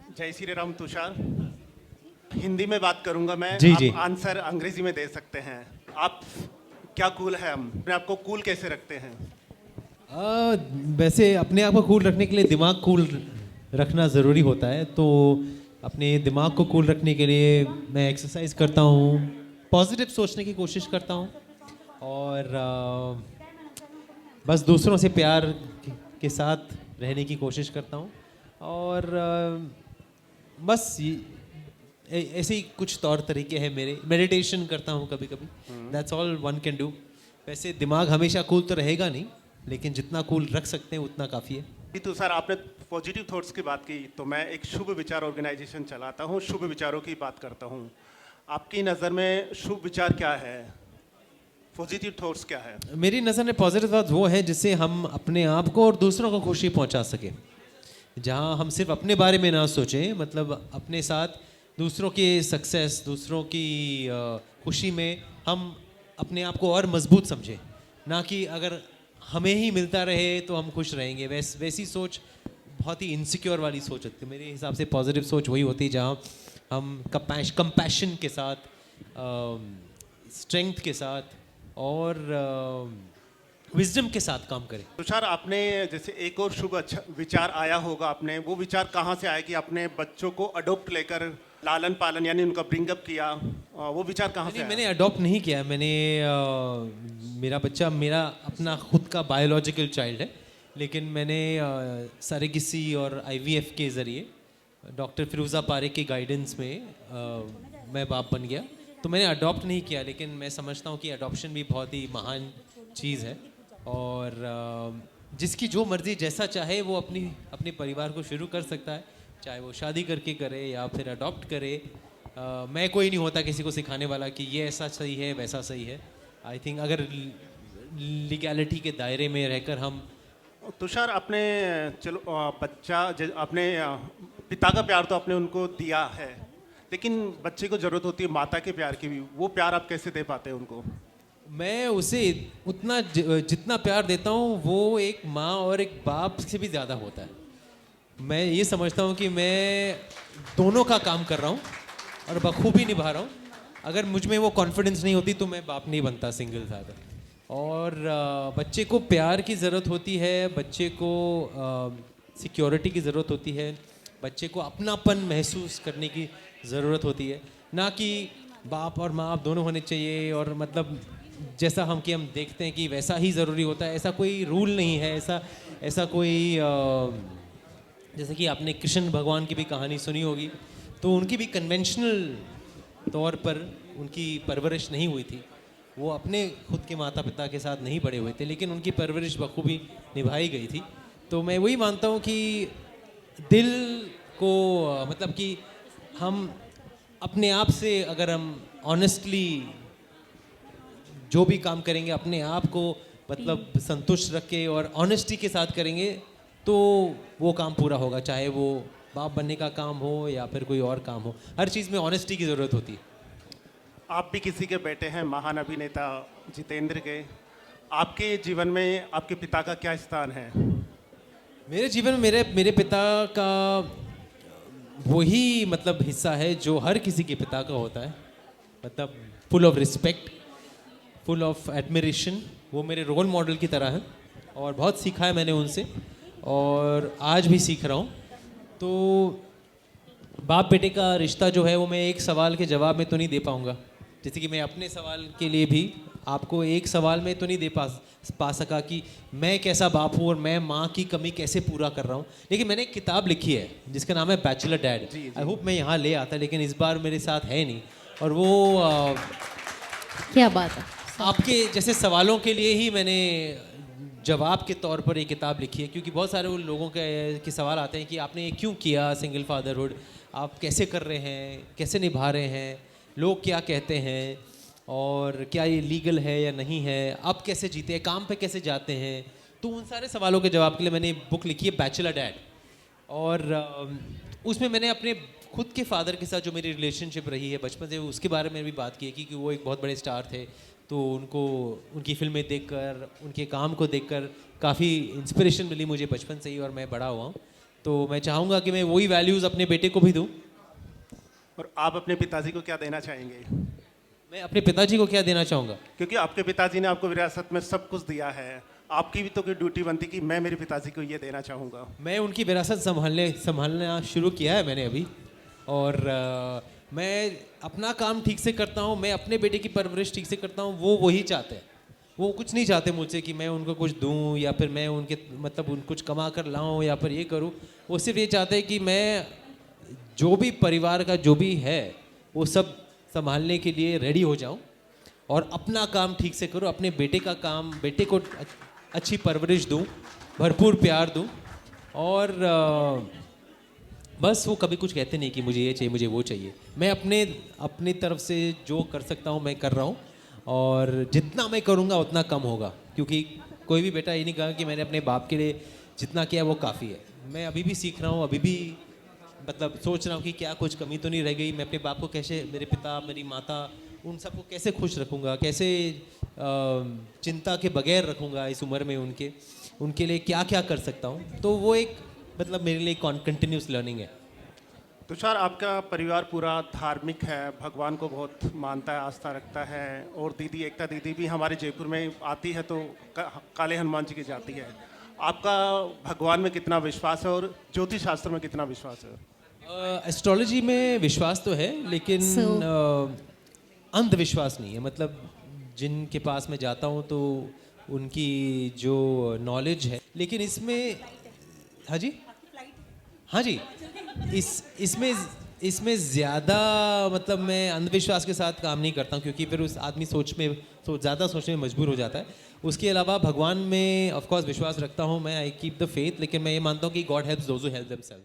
जय श्री राम तुषार। हिंदी में बात करूंगा मैं। जी, आप जी। आंसर अंग्रेजी में दे सकते हैं। आप क्या कूल है, हम अपने आप को कूल कैसे रखते हैं? वैसे अपने आप को कूल रखने के लिए दिमाग कूल रखना ज़रूरी होता है। तो अपने दिमाग को कूल रखने के लिए मैं एक्सरसाइज करता हूँ, पॉजिटिव सोचने की कोशिश करता हूँ और बस दूसरों से प्यार के साथ रहने की कोशिश करता हूँ और बस ऐसे ही कुछ तौर तरीके हैं मेरे। मेडिटेशन करता हूँ कभी कभी, that's all one can do. वैसे दिमाग हमेशा कूल तो रहेगा नहीं, लेकिन जितना कूल रख सकते हैं उतना काफ़ी है। जी तुषार, आपने पॉजिटिव थॉट्स की बात की, तो मैं एक शुभ विचार ऑर्गेनाइजेशन चलाता हूँ, शुभ विचारों की बात करता हूँ। आपकी नज़र में शुभ विचार क्या है, पॉजिटिव थॉट्स क्या है? मेरी नज़र में पॉजिटिव थॉट्स वो है जिससे हम अपने आप को और दूसरों को खुशी पहुंचा सकें। जहां हम सिर्फ अपने बारे में ना सोचें, मतलब अपने साथ दूसरों के सक्सेस, दूसरों की खुशी में हम अपने आप को और मजबूत समझें। ना कि अगर हमें ही मिलता रहे तो हम खुश रहेंगे, वैसी सोच बहुत ही इनसिक्योर वाली सोच होती है। मेरे हिसाब से पॉजिटिव सोच वही होती है जहाँ हम कंपैशन के साथ, स्ट्रेंथ के साथ और विजडम के साथ काम करें। तुषार, आपने जैसे एक और शुभ अच्छा विचार आया होगा, आपने वो विचार कहाँ से आया कि अपने बच्चों को अडोप्ट लेकर लालन पालन यानी उनका ब्रिंगअप किया? वो विचार कहाँ से नहीं, आया? मैंने अडॉप्ट नहीं किया। मैंने मेरा बच्चा मेरा अपना खुद का बायोलॉजिकल चाइल्ड है, लेकिन मैंने सारेगिसी और आईवीएफ के ज़रिए डॉक्टर फिरोज़ा पारेख की गाइडेंस में मैं बाप बन गया। तो मैंने अडॉप्ट नहीं किया, लेकिन मैं समझता हूँ कि अडॉप्शन भी बहुत ही महान चीज़ है और जिसकी जो मर्ज़ी जैसा चाहे वो अपनी अपने परिवार को शुरू कर सकता है, चाहे वो शादी करके करे या फिर अडॉप्ट करे। मैं कोई नहीं होता किसी को सिखाने वाला कि ये ऐसा सही है वैसा सही है। आई थिंक अगर लीगैलिटी के दायरे में रहकर हम तुषार, आपने चलो अपने पिता का प्यार तो आपने उनको दिया है, लेकिन बच्चे को जरूरत होती है माता के प्यार की भी। वो प्यार आप कैसे दे पाते हैं उनको? मैं उसे उतना जितना प्यार देता हूँ वो एक माँ और एक बाप से भी ज़्यादा होता है। मैं ये समझता हूँ कि मैं दोनों का काम कर रहा हूँ और बखूबी निभा रहा हूँ। अगर मुझ में वो कॉन्फिडेंस नहीं होती तो मैं बाप नहीं बनता सिंगल फादर। और बच्चे को प्यार की ज़रूरत होती है, बच्चे को सिक्योरिटी की ज़रूरत होती है, बच्चे को अपनापन महसूस करने की ज़रूरत होती है। ना कि बाप और माँ दोनों होने चाहिए और मतलब जैसा हम देखते हैं कि वैसा ही ज़रूरी होता है, ऐसा कोई रूल नहीं है। ऐसा ऐसा कोई जैसे कि आपने कृष्ण भगवान की भी कहानी सुनी होगी, तो उनकी भी कन्वेंशनल तौर पर उनकी परवरिश नहीं हुई थी। वो अपने खुद के माता पिता के साथ नहीं बड़े हुए थे, लेकिन उनकी परवरिश बखूबी निभाई गई थी। तो मैं वही मानता हूँ कि दिल को मतलब कि हम अपने आप से अगर हम ऑनेस्टली जो भी काम करेंगे अपने आप को मतलब संतुष्ट रख के और ऑनेस्टी के साथ करेंगे तो वो काम पूरा होगा, चाहे वो बाप बनने का काम हो या फिर कोई और काम हो। हर चीज़ में ऑनेस्टी की ज़रूरत होती है। आप भी किसी के बेटे हैं, महान अभिनेता जितेंद्र के। आपके जीवन में आपके पिता का क्या स्थान है? मेरे जीवन में मेरे मेरे पिता का वही मतलब हिस्सा है जो हर किसी के पिता का होता है, मतलब full of respect, full of admiration. वो मेरे रोल मॉडल की तरह है और बहुत सीखा है मैंने उनसे और आज भी सीख रहा हूँ। तो बाप बेटे का रिश्ता जो है वो मैं एक सवाल के जवाब में तो नहीं दे पाऊँगा। जैसे कि मैं अपने सवाल के लिए भी आपको एक सवाल में तो नहीं दे पा सका कि मैं कैसा बाप हूँ और मैं माँ की कमी कैसे पूरा कर रहा हूँ। लेकिन मैंने एक किताब लिखी है जिसका नाम है बैचलर डैड। आई होप मैं यहाँ ले आता, लेकिन इस बार मेरे साथ है नहीं। और वो क्या बात है। आपके जैसे सवालों के लिए ही मैंने जवाब के तौर पर ये किताब लिखी है, क्योंकि बहुत सारे उन लोगों के सवाल आते हैं कि आपने ये क्यों किया सिंगल फादरहुड, आप कैसे कर रहे हैं, कैसे निभा रहे हैं, लोग क्या कहते हैं और क्या ये लीगल है या नहीं है, आप कैसे जीते हैं, काम पे कैसे जाते हैं। तो उन सारे सवालों के जवाब के लिए मैंने बुक लिखी है बैचलर डैड। और उसमें मैंने अपने खुद के फादर के साथ जो मेरी रिलेशनशिप रही है बचपन से उसके बारे में भी बात की है, क्योंकि वो एक बहुत बड़े स्टार थे। तो उनको उनकी फिल्में देखकर, उनके काम को देखकर काफ़ी इंस्पिरेशन मिली मुझे बचपन से ही और मैं बड़ा हुआ हूँ। तो मैं चाहूँगा कि मैं वही वैल्यूज़ अपने बेटे को भी दूँ। और आप अपने पिताजी को क्या देना चाहेंगे? मैं अपने पिताजी को क्या देना चाहूँगा? क्योंकि आपके पिताजी ने आपको विरासत में सब कुछ दिया है, आपकी भी तो कोई ड्यूटी बनती कि मैं मेरे पिताजी को ये देना चाहूँगा। मैं उनकी विरासत संभालना शुरू किया है मैंने अभी, और मैं अपना काम ठीक से करता हूँ, मैं अपने बेटे की परवरिश ठीक से करता हूँ, वो वही चाहते हैं। वो कुछ नहीं चाहते मुझसे कि मैं उनको कुछ दूँ या फिर मैं उनके मतलब उन कुछ कमा कर लाऊँ या फिर ये करूँ। वो सिर्फ ये चाहते हैं कि मैं जो भी परिवार का जो भी है वो सब संभालने के लिए रेडी हो जाऊँ और अपना काम ठीक से करूँ, अपने बेटे का काम, बेटे को अच्छी परवरिश दूँ, भरपूर प्यार दूँ। और बस वो कभी कुछ कहते नहीं कि मुझे ये चाहिए, मुझे वो चाहिए। मैं अपनी तरफ से जो कर सकता हूँ मैं कर रहा हूँ, और जितना मैं करूँगा उतना कम होगा, क्योंकि कोई भी बेटा ये नहीं कहा कि मैंने अपने बाप के लिए जितना किया वो काफ़ी है। मैं अभी भी सीख रहा हूँ, अभी भी मतलब सोच रहा हूँ कि क्या कुछ कमी तो नहीं रह गई। मैं अपने बाप को कैसे, मेरे पिता, मेरी माता, उन सबको कैसे खुश रखूँगा, कैसे चिंता के बगैर रखूँगा इस उम्र में, उनके लिए क्या क्या कर सकता हूँ। तो वो एक मतलब मेरे लिए कंटिन्यूस लर्निंग है। तुषार, आपका परिवार पूरा धार्मिक है, भगवान को बहुत मानता है, आस्था रखता है, और दीदी एकता दीदी भी हमारे जयपुर में आती है तो काले हनुमान जी की जाती है। आपका भगवान में कितना विश्वास है और ज्योतिष शास्त्र में कितना विश्वास है? एस्ट्रोलॉजी में विश्वास तो है, लेकिन अंधविश्वास नहीं है। मतलब जिनके पास मैं जाता हूँ तो उनकी जो नॉलेज है, लेकिन इसमें हाँ जी इसमें ज़्यादा मतलब मैं अंधविश्वास के साथ काम नहीं करता हूँ, क्योंकि फिर उस आदमी ज़्यादा सोचने में मजबूर हो जाता है। उसके अलावा भगवान में ऑफ कोर्स विश्वास रखता हूँ मैं, आई कीप द फेथ, लेकिन मैं ये मानता हूँ कि God helps those who help themselves.